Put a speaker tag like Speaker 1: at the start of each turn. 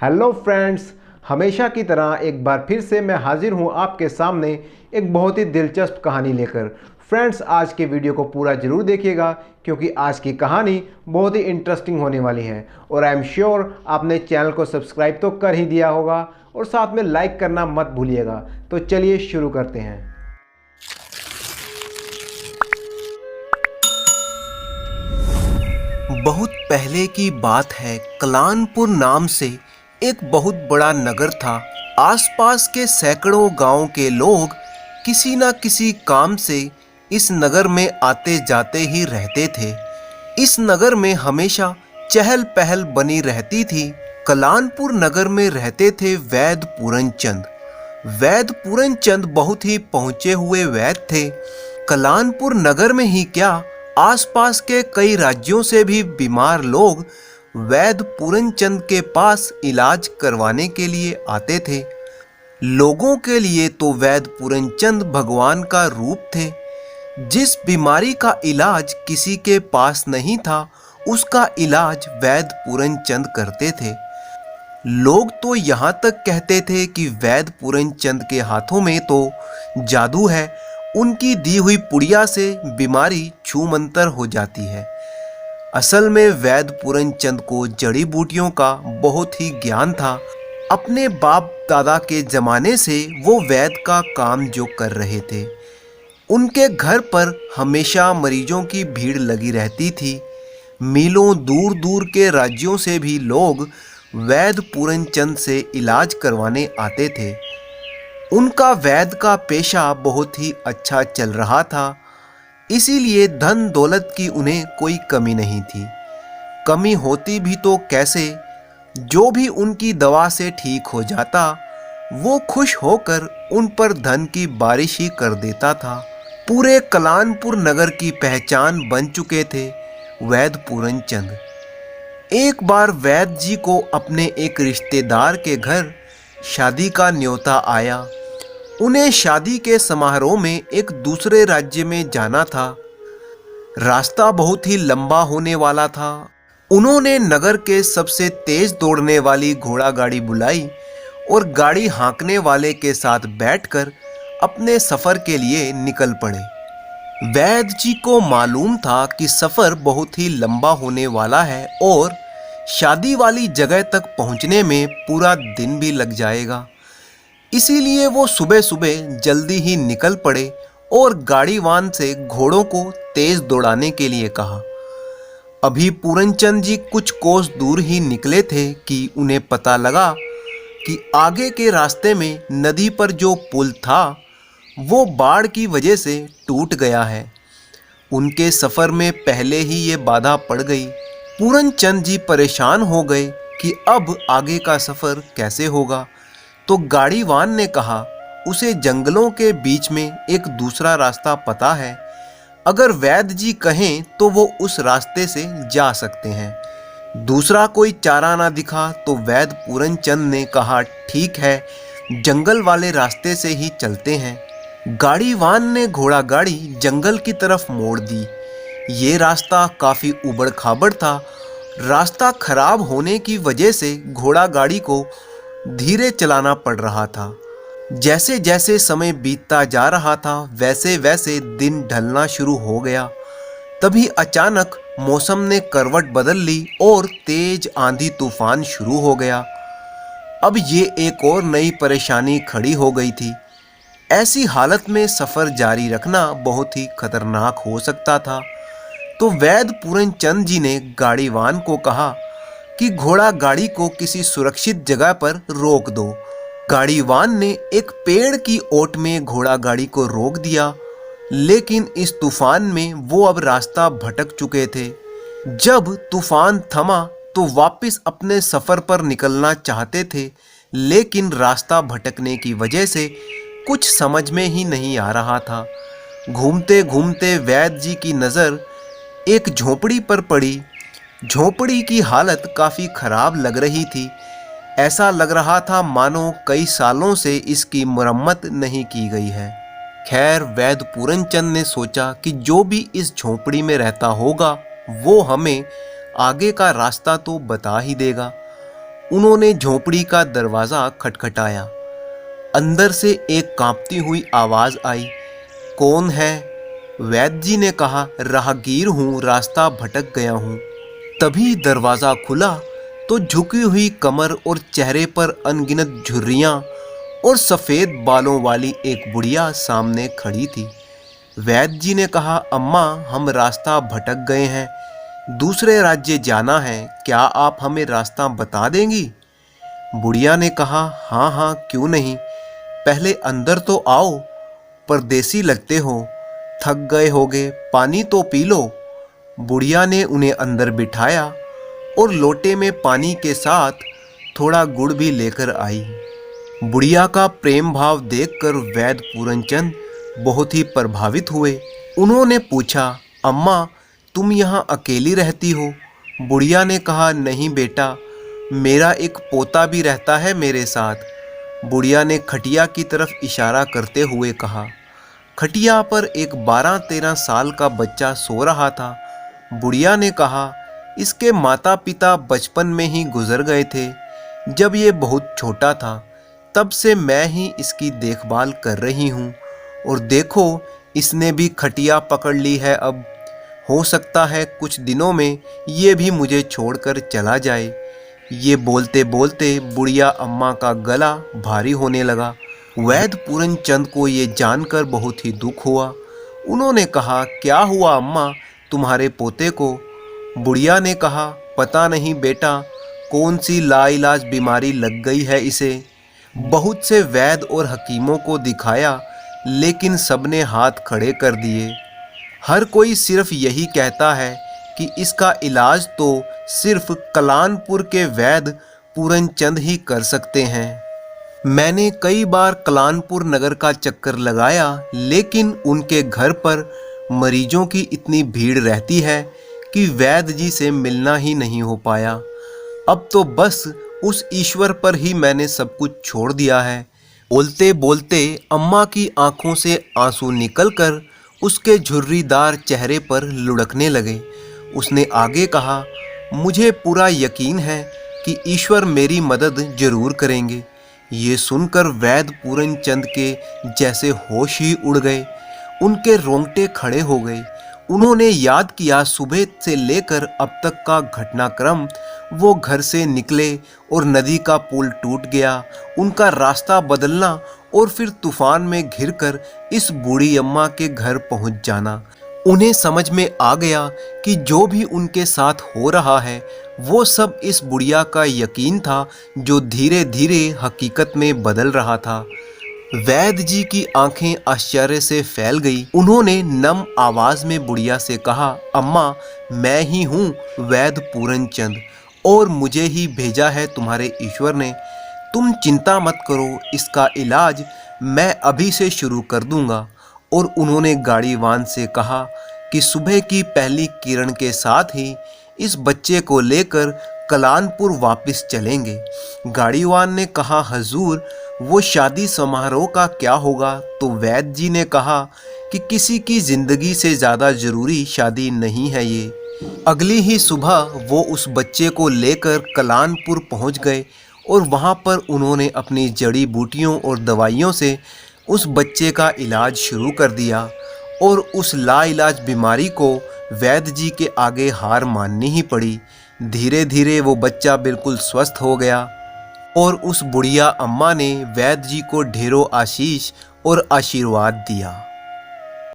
Speaker 1: Hello friends, हमेशा की तरह एक बार फिर से मैं हाजिर हूं आपके सामने एक बहुत ही दिलचस्प कहानी लेकर। फ्रेंड्स, आज के वीडियो को पूरा ज़रूर देखिएगा क्योंकि आज की कहानी बहुत ही इंटरेस्टिंग होने वाली है और आई एम श्योर आपने चैनल को सब्सक्राइब तो कर ही दिया होगा और साथ में लाइक करना मत भूलिएगा। तो चलिए शुरू करते हैं।
Speaker 2: बहुत पहले की बात है। कलानपुर नाम से एक बहुत बड़ा नगर था। आसपास के सैकड़ों गांव के लोग किसी न किसी काम से इस नगर में आते जाते ही रहते थे। इस नगर में हमेशा चहल पहल बनी रहती थी। कलानपुर नगर में रहते थे वैद्य पूरनचंद। वैद्य पूरनचंद बहुत ही पहुंचे हुए वैद्य थे। कलानपुर नगर में ही क्या, आसपास के कई राज्यों से भी बीमार लोग वैद्य पूरनचंद के पास इलाज करवाने के लिए आते थे। लोगों के लिए तो वैद्य पूरनचंद भगवान का रूप थे। जिस बीमारी का इलाज किसी के पास नहीं था, उसका इलाज वैद्य पूरनचंद करते थे। लोग तो यहाँ तक कहते थे कि वैद्य पूरनचंद के हाथों में तो जादू है, उनकी दी हुई पुड़िया से बीमारी छूमंतर हो जाती है। असल में वैद्य पूरनचंद को जड़ी बूटियों का बहुत ही ज्ञान था। अपने बाप दादा के जमाने से वो वैद्य का काम जो कर रहे थे। उनके घर पर हमेशा मरीजों की भीड़ लगी रहती थी। मीलों दूर दूर के राज्यों से भी लोग वैद्य पूरनचंद से इलाज करवाने आते थे। उनका वैद्य का पेशा बहुत ही अच्छा चल रहा था, इसीलिए धन दौलत की उन्हें कोई कमी नहीं थी। कमी होती भी तो कैसे, जो भी उनकी दवा से ठीक हो जाता वो खुश होकर उन पर धन की बारिश ही कर देता था। पूरे कलानपुर नगर की पहचान बन चुके थे वैद्य पूरनचंद। एक बार वैद्य जी को अपने एक रिश्तेदार के घर शादी का न्योता आया। उन्हें शादी के समारोह में एक दूसरे राज्य में जाना था। रास्ता बहुत ही लंबा होने वाला था। उन्होंने नगर के सबसे तेज दौड़ने वाली घोड़ा गाड़ी बुलाई और गाड़ी हाँकने वाले के साथ बैठकर अपने सफर के लिए निकल पड़े। वैद्य जी को मालूम था कि सफर बहुत ही लंबा होने वाला है और शादी वाली जगह तक पहुंचने में पूरा दिन भी लग जाएगा। इसीलिए वो सुबह सुबह जल्दी ही निकल पड़े और गाड़ीवान से घोड़ों को तेज दौड़ाने के लिए कहा। अभी पूरनचंद जी कुछ कोस दूर ही निकले थे कि उन्हें पता लगा कि आगे के रास्ते में नदी पर जो पुल था वो बाढ़ की वजह से टूट गया है। उनके सफर में पहले ही ये बाधा पड़ गई। पूरनचंद जी परेशान हो गए कि अब आगे का सफर कैसे होगा। तो गाड़ीवान ने कहा, उसे जंगलों के बीच में एक दूसरा रास्ता पता है। अगर वैद्य जी कहें तो वो उस रास्ते से जा सकते हैं। दूसरा कोई चारा ना दिखा तो वैद्य पूरनचंद ने कहा, ठीक है, जंगल वाले रास्ते से ही चलते हैं। गाड़ीवान ने घोड़ा गाड़ी जंगल की तरफ मोड़ दी। ये रास्ता काफी उबड़ खाबड़ था। रास्ता खराब होने की वजह से घोड़ा गाड़ी को धीरे चलाना पड़ रहा था। जैसे जैसे समय बीतता जा रहा था वैसे वैसे दिन ढलना शुरू हो गया। तभी अचानक मौसम ने करवट बदल ली और तेज आंधी तूफान शुरू हो गया। अब ये एक और नई परेशानी खड़ी हो गई थी। ऐसी हालत में सफर जारी रखना बहुत ही खतरनाक हो सकता था। तो वैद्य पूरनचंद जी ने गाड़ीवान को कहा कि घोड़ा गाड़ी को किसी सुरक्षित जगह पर रोक दो। गाड़ीवान ने एक पेड़ की ओट में घोड़ा गाड़ी को रोक दिया, लेकिन इस तूफान में वो अब रास्ता भटक चुके थे। जब तूफान थमा तो वापस अपने सफर पर निकलना चाहते थे, लेकिन रास्ता भटकने की वजह से कुछ समझ में ही नहीं आ रहा था। घूमते घूमते वैद्य जी की नज़र एक झोपड़ी पर पड़ी। झोपड़ी की हालत काफ़ी खराब लग रही थी। ऐसा लग रहा था मानो कई सालों से इसकी मरम्मत नहीं की गई है। खैर, वैद्य पूरनचंद ने सोचा कि जो भी इस झोपड़ी में रहता होगा वो हमें आगे का रास्ता तो बता ही देगा। उन्होंने झोपड़ी का दरवाज़ा खटखटाया। अंदर से एक कांपती हुई आवाज़ आई, कौन है? वैद्य जी ने कहा, राहगीर हूँ, रास्ता भटक गया हूँ। तभी दरवाज़ा खुला तो झुकी हुई कमर और चेहरे पर अनगिनत झुर्रियाँ और सफ़ेद बालों वाली एक बुढ़िया सामने खड़ी थी। वैद्य जी ने कहा, अम्मा, हम रास्ता भटक गए हैं, दूसरे राज्य जाना है, क्या आप हमें रास्ता बता देंगी? बुढ़िया ने कहा, हाँ हाँ, क्यों नहीं, पहले अंदर तो आओ, परदेसी लगते हो, थक गए होगे, पानी तो पी लो। बुढ़िया ने उन्हें अंदर बिठाया और लोटे में पानी के साथ थोड़ा गुड़ भी लेकर आई। बुढ़िया का प्रेम भाव देखकर वैद्य पूरनचंद बहुत ही प्रभावित हुए। उन्होंने पूछा, अम्मा, तुम यहाँ अकेली रहती हो? बुढ़िया ने कहा, नहीं बेटा, मेरा एक पोता भी रहता है मेरे साथ। बुढ़िया ने खटिया की तरफ इशारा करते हुए कहा। खटिया पर एक 12-13 साल का बच्चा सो रहा था। बुढ़िया ने कहा, इसके माता पिता बचपन में ही गुजर गए थे। जब ये बहुत छोटा था तब से मैं ही इसकी देखभाल कर रही हूँ, और देखो इसने भी खटिया पकड़ ली है। अब हो सकता है कुछ दिनों में ये भी मुझे छोड़कर चला जाए। ये बोलते बोलते बुढ़िया अम्मा का गला भारी होने लगा। वैद्य पूरनचंद को ये जानकर बहुत ही दुख हुआ। उन्होंने कहा, क्या हुआ अम्मा तुम्हारे पोते को? बुढ़िया ने कहा, पता नहीं बेटा, कौन सी लाइलाज बीमारी लग गई है इसे। बहुत से वैद्य और हकीमों को दिखाया, लेकिन सबने हाथ खड़े कर दिए। हर कोई सिर्फ यही कहता है कि इसका इलाज तो सिर्फ कलानपुर के वैद्य पूरनचंद ही कर सकते हैं। मैंने कई बार कलानपुर नगर का चक्कर लगाया, लेकिन उनके घर पर मरीजों की इतनी भीड़ रहती है कि वैद्य जी से मिलना ही नहीं हो पाया। अब तो बस उस ईश्वर पर ही मैंने सब कुछ छोड़ दिया है। बोलते बोलते अम्मा की आंखों से आंसू निकलकर उसके झुर्रीदार चेहरे पर लुढ़कने लगे। उसने आगे कहा, मुझे पूरा यकीन है कि ईश्वर मेरी मदद जरूर करेंगे। ये सुनकर वैद्य पूरनचंद के जैसे होश ही उड़ गए। उनके रोंगटे खड़े हो गए। उन्होंने याद किया सुबह से लेकर अब तक का घटनाक्रम। वो घर से निकले और नदी का पुल टूट गया, उनका रास्ता बदलना और फिर तूफान में घिरकर इस बूढ़ी अम्मा के घर पहुंच जाना। उन्हें समझ में आ गया कि जो भी उनके साथ हो रहा है वो सब इस बुढ़िया का यकीन था, जो धीरे धीरे हकीकत में बदल रहा था। वैद्य जी की आंखें आश्चर्य से फैल गई। उन्होंने नम आवाज में बुढ़िया से कहा, अम्मा, मैं ही हूँ वैद्य पूरनचंद, और मुझे ही भेजा है तुम्हारे ईश्वर ने। तुम चिंता मत करो, इसका इलाज मैं अभी से शुरू कर दूंगा। और उन्होंने गाड़ीवान से कहा कि सुबह की पहली किरण के साथ ही इस बच्चे को लेकर कलानपुर वापस चलेंगे। गाड़ीवान ने कहा, हजूर, वो शादी समारोह का क्या होगा? तो वैद्य जी ने कहा कि किसी की जिंदगी से ज़्यादा ज़रूरी शादी नहीं है ये। अगली ही सुबह वो उस बच्चे को लेकर कलानपुर पहुंच गए और वहां पर उन्होंने अपनी जड़ी बूटियों और दवाइयों से उस बच्चे का इलाज शुरू कर दिया। और उस लाइलाज बीमारी को वैद्य जी के आगे हार माननी ही पड़ी। धीरे धीरे वो बच्चा बिल्कुल स्वस्थ हो गया और उस बुढ़िया अम्मा ने वैद्य जी को ढेरों आशीष और आशीर्वाद दिया।